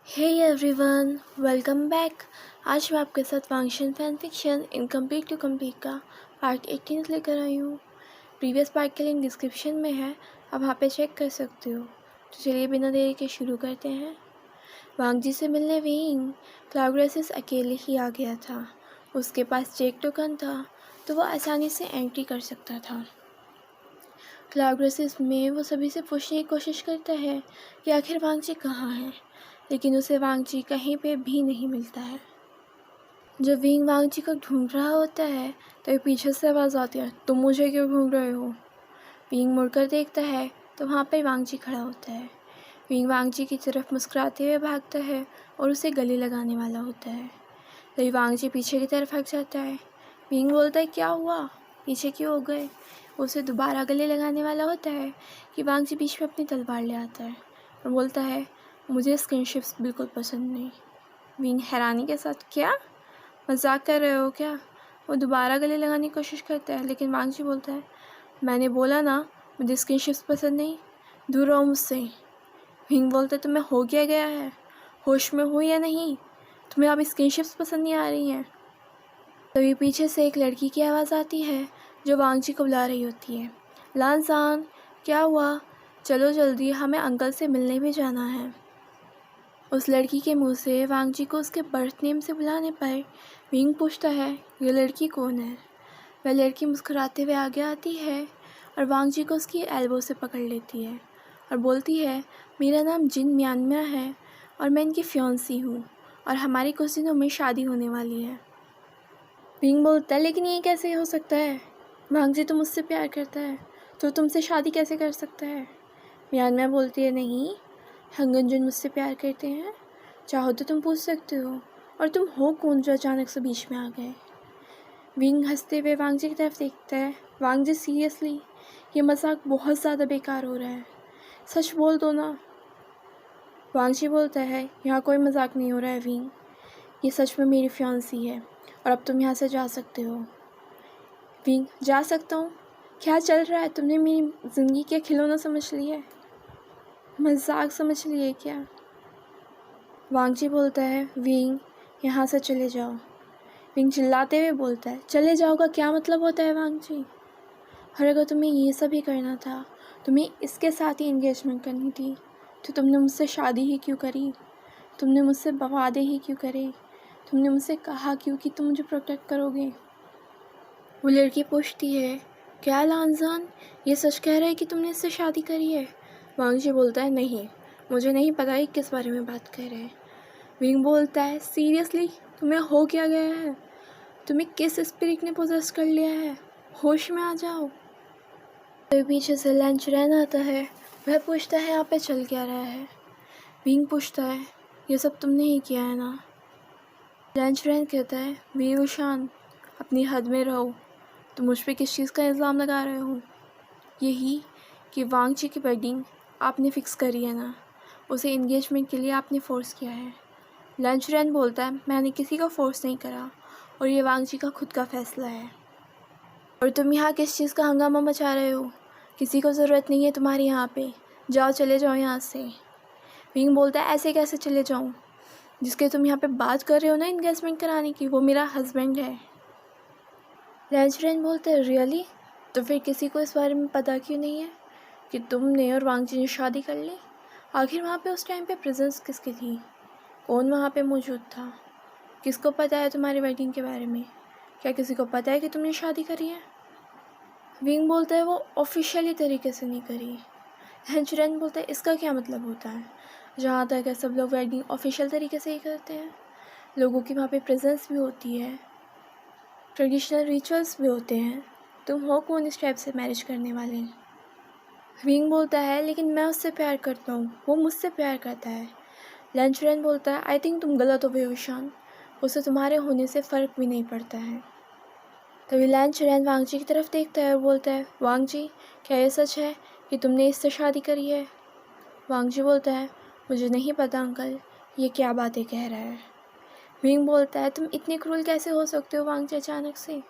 Hey everyone, welcome back. आज मैं आपके साथ Wangxian fan fiction incomplete to complete का पार्ट 18 लेकर आई हूँ। प्रीवियस पार्ट के लिंक डिस्क्रिप्शन में है, आप वहाँ पे चेक कर सकते हो। तो चलिए बिना देरी के शुरू करते हैं। वांग जी से मिलने विंग क्लाउड अकेले ही आ गया था। उसके पास चेक टोकन था तो वो आसानी से एंट्री कर सकता था। क्लाउड में वो सभी से पूछने की कोशिश करता है कि आखिर वांग जी कहाँ हैं, लेकिन उसे वांग जी कहीं पे भी नहीं मिलता है। जब विंग वांग जी को ढूंढ रहा होता है तो पीछे से आवाज़ आती है, तुम मुझे क्यों ढूंढ रहे हो। विंग मुड़कर देखता है तो वहाँ पर वांग जी खड़ा होता है। विंग वांग जी की तरफ मुस्कुराते हुए भागता है और उसे गले लगाने वाला होता है। तभी वांग जी पीछे की तरफ भाग जाता है। विंग बोलता है, क्या हुआ, पीछे क्यों हो गए। उसे दोबारा गले लगाने वाला होता है कि वांग जी बीच में अपनी तलवार ले आता है और बोलता है, मुझे स्किनशिप्स बिल्कुल पसंद नहीं। विंग हैरानी के साथ, क्या मजाक कर रहे हो क्या। वो दोबारा गले लगाने की कोशिश करता है लेकिन वांग जी बोलता है, मैंने बोला ना मुझे स्किनशिप्स पसंद नहीं, दूर रहो मुझसे। विंग बोलता है, तुम्हें हो क्या गया है, होश में हो या नहीं, तुम्हें अब स्किनशिप्स पसंद नहीं आ रही हैं। तभी पीछे से एक लड़की की आवाज़ आती है जो वांग जी को बुला रही होती है। लानसान, क्या हुआ, चलो जल्दी, हमें अंकल से मिलने भी जाना है। उस लड़की के मुंह से वांग जी को उसके बर्थ नेम से बुलाने पर विंग पूछता है, ये लड़की कौन है। वह लड़की मुस्कुराते हुए आगे आती है और वांग जी को उसकी एल्बो से पकड़ लेती है और बोलती है, मेरा नाम जिन म्यानम्या है और मैं इनकी फियांसी हूँ और हमारी कुछ दिनों में शादी होने वाली है। विंग बोलता है, लेकिन ये कैसे हो सकता है, वांग जी तो मुझसे प्यार करता है तो तुमसे शादी कैसे कर सकता है। म्यानम्या बोलती है, नहीं, हंगनजुन मुझसे प्यार करते हैं, चाहो तो तुम पूछ सकते हो, और तुम हो कौन जो अचानक से बीच में आ गए। विंग हंसते हुए वांग जी की तरफ देखता है। वांग जी, सीरियसली ये मजाक बहुत ज़्यादा बेकार हो रहा है, सच बोल दो ना। वांग जी बोलता है, यहाँ कोई मजाक नहीं हो रहा है विंग, ये सच में मेरी फियांसी है और अब तुम यहाँ से जा सकते हो। विंग, जा सकता हूँ, क्या चल रहा है, तुमने मेरी ज़िंदगी के खिलौना समझ लिया है, मजाक समझ लिए क्या। वांग जी बोलता है, विंग यहाँ से चले जाओ। विंग चिल्लाते हुए बोलता है, चले जाओ का क्या मतलब होता है वांग जी, और अगर तुम्हें ये सब ही करना था, तुम्हें इसके साथ ही एंगेजमेंट करनी थी, तो तुमने मुझसे शादी ही क्यों करी, तुमने मुझसे वादे ही क्यों करे, तुमने मुझसे कहा क्यों कि तुम मुझे प्रोटेक्ट करोगे। वो लड़की पूछती है, क्या लानजान, ये सच कह रहा है कि तुमने इससे शादी करी है। वांग जी बोलता है, नहीं, मुझे नहीं पता ही किस बारे में बात कर रहे हैं। विंग बोलता है, सीरियसली तुम्हें हो क्या गया है, तुम्हें किस स्पिरिट ने पोजेस कर लिया है, होश में आ जाओ। तो पीछे से लंच रहन आता है। वह पूछता है, यहाँ पे चल क्या रहा है। विंग पूछता है, ये सब तुमने ही किया है ना। लंच रहन कहता है, वीर शान, अपनी हद में रहो, तुम मुझ पर किस चीज़ का इल्ज़ाम लगा रहे हो। यही कि वांग जी की वेडिंग आपने फ़िक्स करी है ना, उसे इंगेजमेंट के लिए आपने फ़ोर्स किया है। लंच रैन बोलता है, मैंने किसी को फ़ोर्स नहीं करा और ये वांग जी का खुद का फ़ैसला है। और तुम यहाँ किस चीज़ का हंगामा मचा रहे हो, किसी को ज़रूरत नहीं है तुम्हारी यहाँ पे, जाओ, चले जाओ यहाँ से। विंग बोलता है, ऐसे कैसे चले जाऊँ, जिसके तुम यहाँ पे बात कर रहे हो ना इंगेजमेंट कराने की, वो मेरा हस्बैंड है। लंच रैन बोलता है, रियली, तो फिर किसी को इस बारे में पता क्यों नहीं है कि तुमने और वांग जी ने शादी कर ली। आखिर वहाँ पे उस टाइम पे प्रेजेंस किसकी थी, कौन वहाँ पे मौजूद था, किसको पता है तुम्हारी वेडिंग के बारे में, क्या किसी को पता है कि तुमने शादी करी है। विंग बोलता है, वो ऑफिशियली तरीके से नहीं करी। हेंचरैन बोलता है, इसका क्या मतलब होता है, जहाँ तक है सब लोग वेडिंग ऑफिशियल तरीके से ही करते हैं, लोगों की वहाँ पे प्रेजेंस भी होती है, ट्रेडिशनल रिचुअल्स भी होते हैं, तुम हो कौन इस टाइप से मैरिज करने वाले। विंग बोलता है, लेकिन मैं उससे प्यार करता हूँ, वो मुझसे प्यार करता है। लंचरैन बोलता है, आई थिंक तुम गलत हो बेहुशान, उसे तुम्हारे होने से फ़र्क भी नहीं पड़ता है। तभी लंचरैन वांग जी की तरफ देखता है और बोलता है, वांग जी, क्या ये सच है कि तुमने इससे शादी करी है। वांग जी बोलता है, मुझे नहीं पता अंकल, ये क्या बातें कह रहा है। विंग बोलता है, तुम इतने क्रूर कैसे हो सकते हो वांग जी, अचानक से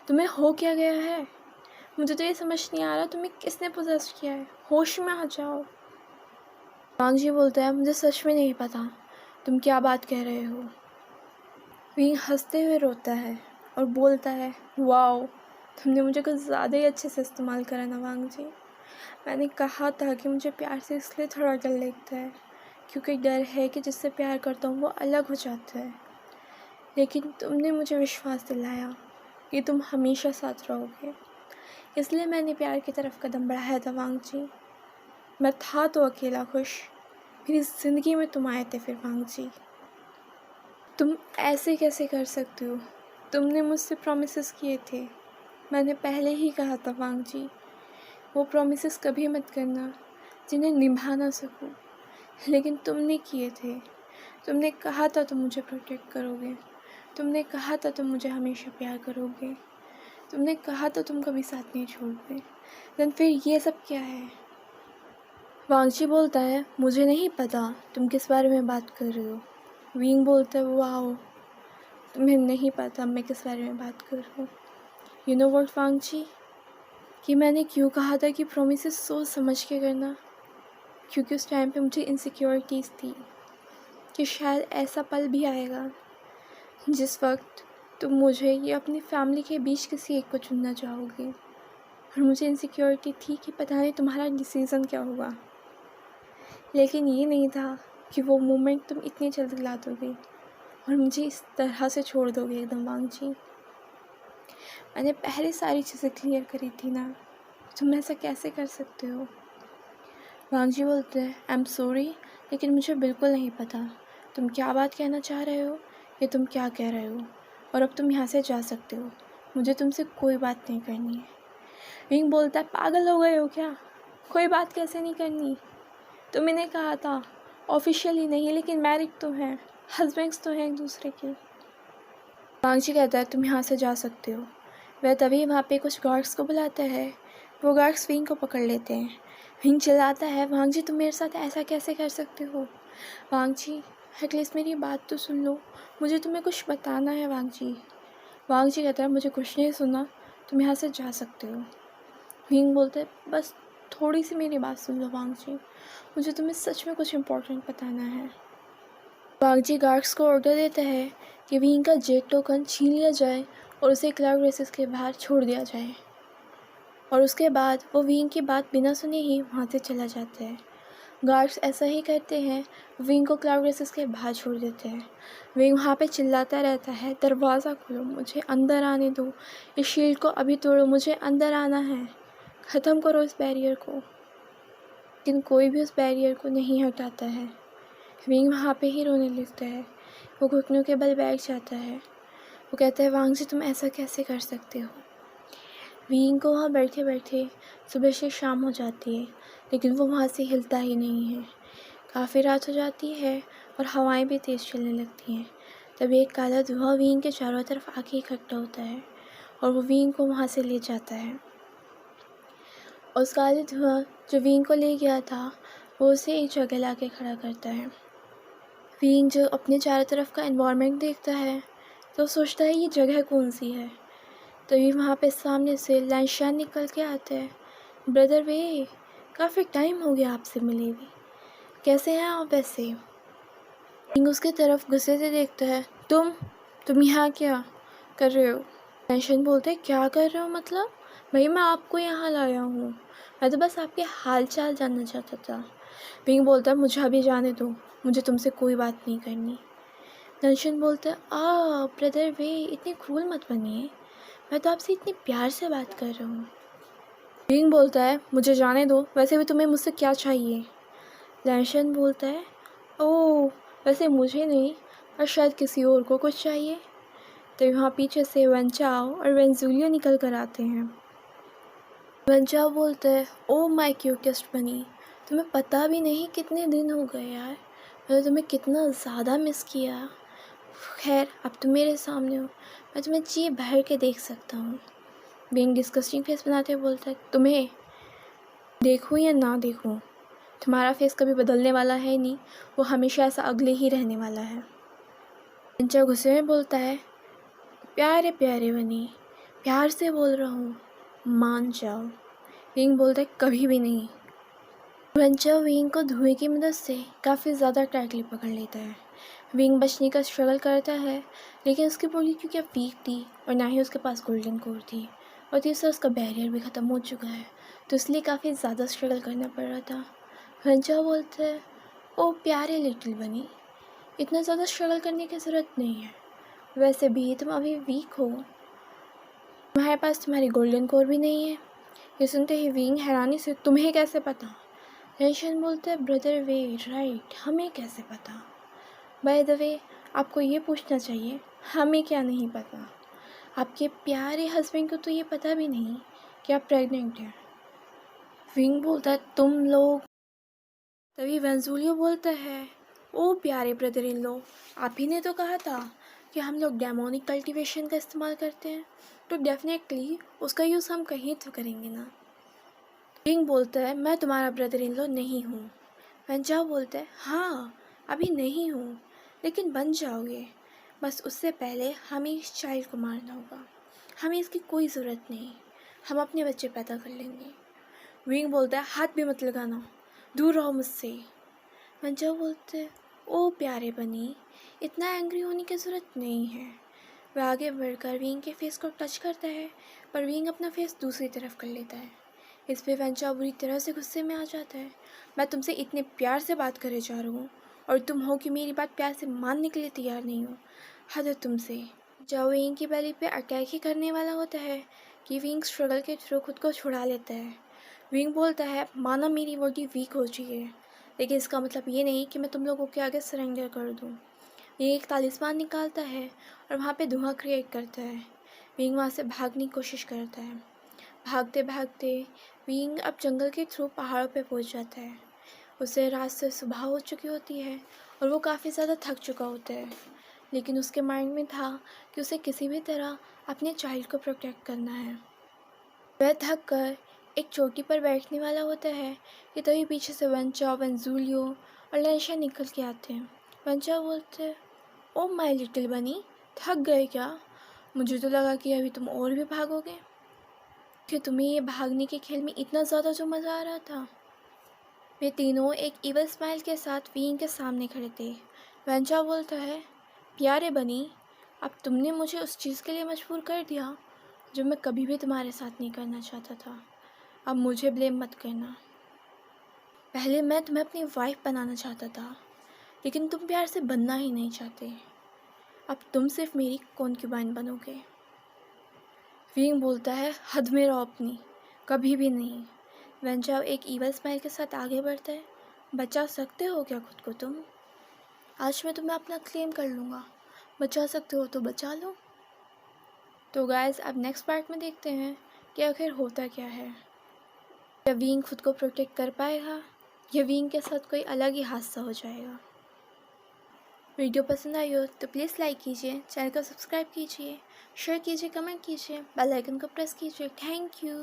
तुम्हें हो क्या गया है, मुझे तो ये समझ नहीं आ रहा तुम्हें किसने पोजेस किया है, होश में आ जाओ। वांग जी बोलता है, मुझे सच में नहीं पता, तुम क्या बात कह रहे हो? विंग हंसते हुए रोता है और बोलता है, वाओ, तुमने मुझे कुछ ज़्यादा ही अच्छे से इस्तेमाल करा नवांग जी। मैंने कहा था कि मुझे प्यार से इसलिए थोड़ा डर लगता है क्योंकि डर है कि जिससे प्यार करता हूँ वो अलग हो जाता है। लेकिन तुमने मुझे विश्वास दिलाया कि तुम हमेशा साथ रहोगे, इसलिए मैंने प्यार की तरफ कदम बढ़ाया था वांग जी। मैं था तो अकेला खुश, मेरी ज़िंदगी में तुम आए थे फिर वांग जी। तुम ऐसे कैसे कर सकते हो? तुमने मुझसे प्रॉमिसेस किए थे, मैंने पहले ही कहा था वांग जी। वो प्रॉमिसेस कभी मत करना जिन्हें निभा ना सकूं, लेकिन तुमने किए थे। तुमने कहा था तुम मुझे प्रोटेक्ट करोगे, तुमने कहा था तुम मुझे हमेशा प्यार करोगे, तुमने कहा था तुम कभी साथ नहीं छोड़ोगे। देन फिर ये सब क्या है? वांगची बोलता है, मुझे नहीं पता तुम किस बारे में बात कर रहे हो। विंग बोलता है, वाओ, तुम्हें नहीं पता मैं किस बारे में बात कर रहा हूँ। यू नो व्हाट वांगची, कि मैंने क्यों कहा था कि प्रोमिसेस सोच समझ के करना? क्योंकि उस टाइम पे मुझे इनसिक्योरिटीज़ थी कि शायद ऐसा पल भी आएगा जिस वक्त तुम मुझे या अपनी फैमिली के बीच किसी एक को चुनना चाहोगे, और मुझे इनसिक्योरिटी थी कि पता नहीं तुम्हारा डिसीज़न क्या होगा। लेकिन ये नहीं था कि वो मोमेंट तुम इतनी जल्दी ला दोगे और मुझे इस तरह से छोड़ दोगे एकदम वांग जी। मैंने पहले सारी चीज़ें क्लियर करी थी ना, तुम ऐसा कैसे कर सकते हो? वांग जी बोलते हैं, आई एम सॉरी, लेकिन मुझे बिल्कुल नहीं पता तुम क्या बात कहना चाह रहे हो या तुम क्या कह रहे हो, और अब तुम यहाँ से जा सकते हो, मुझे तुमसे कोई बात नहीं करनी है। विंग बोलता है, पागल हो गए हो क्या? कोई बात कैसे नहीं करनी? तुमने कहा था ऑफिशियली नहीं, लेकिन मैरिड तो हैं, हस्बैंड्स तो हैं एक दूसरे के। वांग जी कहता है, तुम यहाँ से जा सकते हो। वह तभी वहाँ पे कुछ गार्ड्स को बुलाता है। वो गार्ड्स विंग को पकड़ लेते हैं। विंग चिल्लाता है, वांग जी तुम मेरे साथ ऐसा कैसे कर सकते हो? वांग जी एटलीस्ट मेरी बात तो सुन लो, मुझे तुम्हें कुछ बताना है वांग जी। वांग जी कहता है, मुझे कुछ नहीं सुनना, तुम यहाँ से जा सकते हो। विंग बोलते हैं, बस थोड़ी सी मेरी बात सुन लो वांग जी, मुझे तुम्हें सच में कुछ इम्पोर्टेंट बताना है। वांग जी गार्ड्स को ऑर्डर देता है कि विंग का जेट टोकन छीन लिया जाए और उसे क्लाउड रेसेस के बाहर छोड़ दिया जाए, और उसके बाद वो विंग की बात बिना सुने ही वहाँ से चला जाता है। गार्ड्स ऐसा ही करते हैं, विंग को क्लाउड रेसेस के बाहर छोड़ देते हैं। विंग वहाँ पे चिल्लाता रहता है, दरवाज़ा खोलो, मुझे अंदर आने दो, इस शील्ड को अभी तोड़ो, मुझे अंदर आना है, ख़त्म करो इस बैरियर को। लेकिन कोई भी उस बैरियर को नहीं हटाता है। विंग वहाँ पे ही रोने लगता है, वो घुटनों के बल बैठ जाता है। वो कहता है, वांग जी तुम ऐसा कैसे कर सकते हो? विंग को वहाँ बैठे बैठे सुबह से शाम हो जाती है, लेकिन वो वहाँ से हिलता ही नहीं है। काफ़ी रात हो जाती है और हवाएं भी तेज़ चलने लगती हैं। तभी एक काला धुआं विंग के चारों तरफ आके इकट्ठा होता है और वो विंग को वहाँ से ले जाता है। और उस काले धुआं जो विंग को ले गया था, वो उसे एक जगह ला के खड़ा करता है। विंग जो अपने चारों तरफ का एनवायरनमेंट देखता है तो सोचता है ये जगह कौन सी है। तभी वहाँ पे सामने से लाइशान निकल के आता है। ब्रदर वे, काफ़ी टाइम हो गया आपसे मिले भी, कैसे हैं आप वैसे? विंग उसके तरफ गुस्से से देखता है, तुम यहाँ क्या कर रहे हो? लाइशान बोलते हैं, क्या कर रहे हो मतलब? भाई मैं आपको यहाँ लाया हूँ, मैं तो बस आपके हाल चाल जानना चाहता था। विंग बोलता है, मुझे अभी जाने दो, मुझे तुमसे कोई बात नहीं करनी। लाइशान बोलता है, ब्रदर वे, इतनी क्रूल मत बनिए, मैं तो आपसे इतनी प्यार से बात कर रहा हूँ। विंग बोलता है, मुझे जाने दो, वैसे भी तुम्हें मुझसे क्या चाहिए? लाइशान बोलता है, ओह वैसे मुझे नहीं, पर शायद किसी और को कुछ चाहिए। तो वहाँ पीछे से वेंचाओ और वेंजुलियो निकल कर आते हैं। वेंचाओ बोलता है, ओह माय क्यूटेस्ट बनी, तुम्हें पता भी नहीं कितने दिन हो गए यार, मैंने तुम्हें कितना ज़्यादा मिस किया। खैर अब तुम मेरे सामने हो, मैं तुम्हें जी भर के देख सकता हूँ। विंग डिस्कस्टिंग फेस बनाते हुए बोलता है, तुम्हें देखूँ या ना देखूँ, तुम्हारा फेस कभी बदलने वाला है नहीं, वो हमेशा ऐसा अगले ही रहने वाला है। वेंचाओ गुस्से में बोलता है, प्यारे प्यारे बनी, प्यार से बोल रहा हूँ, मान जाओ। विंग बोलता है, कभी भी नहीं। वेंचाओ विंग को धुएं की मदद से काफ़ी ज़्यादा टाइटली पकड़ लेता है। विंग बचने का स्ट्रगल करता है, लेकिन उसकी बॉडी क्योंकि अब वीक थी और ना ही उसके पास गोल्डन कोर थी, और तीसरा उसका बैरियर भी ख़त्म हो चुका है, तो इसलिए काफ़ी ज़्यादा स्ट्रगल करना पड़ रहा था। वेंचा बोलते हैं, ओ प्यारे लिटिल बनी, इतना ज़्यादा स्ट्रगल करने की ज़रूरत नहीं है, वैसे भी तुम अभी वीक हो, तुम्हारे पास तुम्हारी गोल्डन कोर भी नहीं है। ये सुनते ही विंग हैरानी से, तुम्हें कैसे पता? रेशन बोलते हैं, ब्रदर वे राइट, हमें कैसे पता? बाय द वे, आपको ये पूछना चाहिए, हमें क्या नहीं पता? आपके प्यारे हस्बैंड को तो ये पता भी नहीं कि आप प्रेग्नेंट हैं। विंग बोलता है, तुम लोग। तभी वेंजुलियो बोलता है, ओ प्यारे ब्रदर इन लो, आप ही ने तो कहा था कि हम लोग डेमोनिक कल्टीवेशन का इस्तेमाल करते हैं, तो डेफिनेटली उसका यूज़ हम कहीं तो करेंगे ना। किंग बोलता है, मैं तुम्हारा ब्रदर इन लॉ नहीं हूँ। वेंचाओ बोलता है, हाँ अभी नहीं हूँ, लेकिन बन जाओगे, बस उससे पहले हमें इस चाइल्ड को मारना होगा, हमें इसकी कोई ज़रूरत नहीं, हम अपने बच्चे पैदा कर लेंगे। विंग बोलता है, हाथ भी मत लगाना, दूर रहो मुझसे। वेंचाओ बोलते हैं, ओ प्यारे बनी, इतना एंग्री होने की ज़रूरत नहीं है। वह आगे बढ़कर विंग के फेस को टच करता है, पर विंग अपना फेस दूसरी तरफ कर लेता है। इस पे वेंचा बुरी तरह से गुस्से में आ जाता है। मैं तुमसे इतने प्यार से बात करे जा रहा हूँ और तुम हो कि मेरी बात प्यार से मानने के लिए तैयार नहीं हो। हद है तुमसे। जब विंग की बैली पे अटैक ही करने वाला होता है कि विंग स्ट्रगल के थ्रू खुद को छुड़ा लेता है। विंग बोलता है, माना मेरी बॉडी वीक हो चुकी है, लेकिन इसका मतलब ये नहीं कि मैं तुम लोगों के आगे सरेंडर कर दूँ। विंग एक तालिस्मान निकालता है और वहाँ पे धुआं क्रिएट करता है। विंग वहाँ से भागने की कोशिश करता है। भागते भागते विंग अब जंगल के थ्रू पहाड़ों पे पहुंच जाता है। उसे रात से सुबह हो चुकी होती है और वो काफ़ी ज़्यादा थक चुका होता है, लेकिन उसके माइंड में था कि उसे किसी भी तरह अपने चाइल्ड को प्रोटेक्ट करना है। वह थक कर एक चोटी पर बैठने वाला होता है कि तभी पीछे से वेंचा, वेंजुलियो और लेंशा निकल के आते हैं। वेंचा बोलते हैं, ओ माय लिटिल बनी, थक गए क्या? मुझे तो लगा कि अभी तुम और भी भागोगे, कि तुम्हें ये भागने के खेल में इतना ज़्यादा जो मज़ा आ रहा था। वे तीनों एक इवल स्माइल के साथ विंग के सामने खड़े थे। वेंचा बोलता है, प्यारे बनी, अब तुमने मुझे उस चीज़ के लिए मजबूर कर दिया जो मैं कभी भी तुम्हारे साथ नहीं करना चाहता था। अब मुझे ब्लेम मत करना। पहले मैं तुम्हें अपनी वाइफ बनाना चाहता था, लेकिन तुम प्यार से बनना ही नहीं चाहते। अब तुम सिर्फ मेरी कॉन्क्यूबाइन बनोगे। विंग बोलता है, हद में रहो अपनी, कभी भी नहीं। वेंचाओ एक ईवल स्माइल के साथ आगे बढ़ता है, बचा सकते हो क्या खुद को तुम? आज मैं तुम्हें अपना क्लेम कर लूँगा, बचा सकते हो तो बचा लो। तो गाइस, अब नेक्स्ट पार्ट में देखते हैं कि आखिर होता क्या है। क्या विंग खुद को प्रोटेक्ट कर पाएगा या विंग के साथ कोई अलग ही हादसा हो जाएगा? वीडियो पसंद आई हो तो प्लीज़ लाइक कीजिए, चैनल को सब्सक्राइब कीजिए, शेयर कीजिए, कमेंट कीजिए, बेल आइकन को प्रेस कीजिए। Thank you.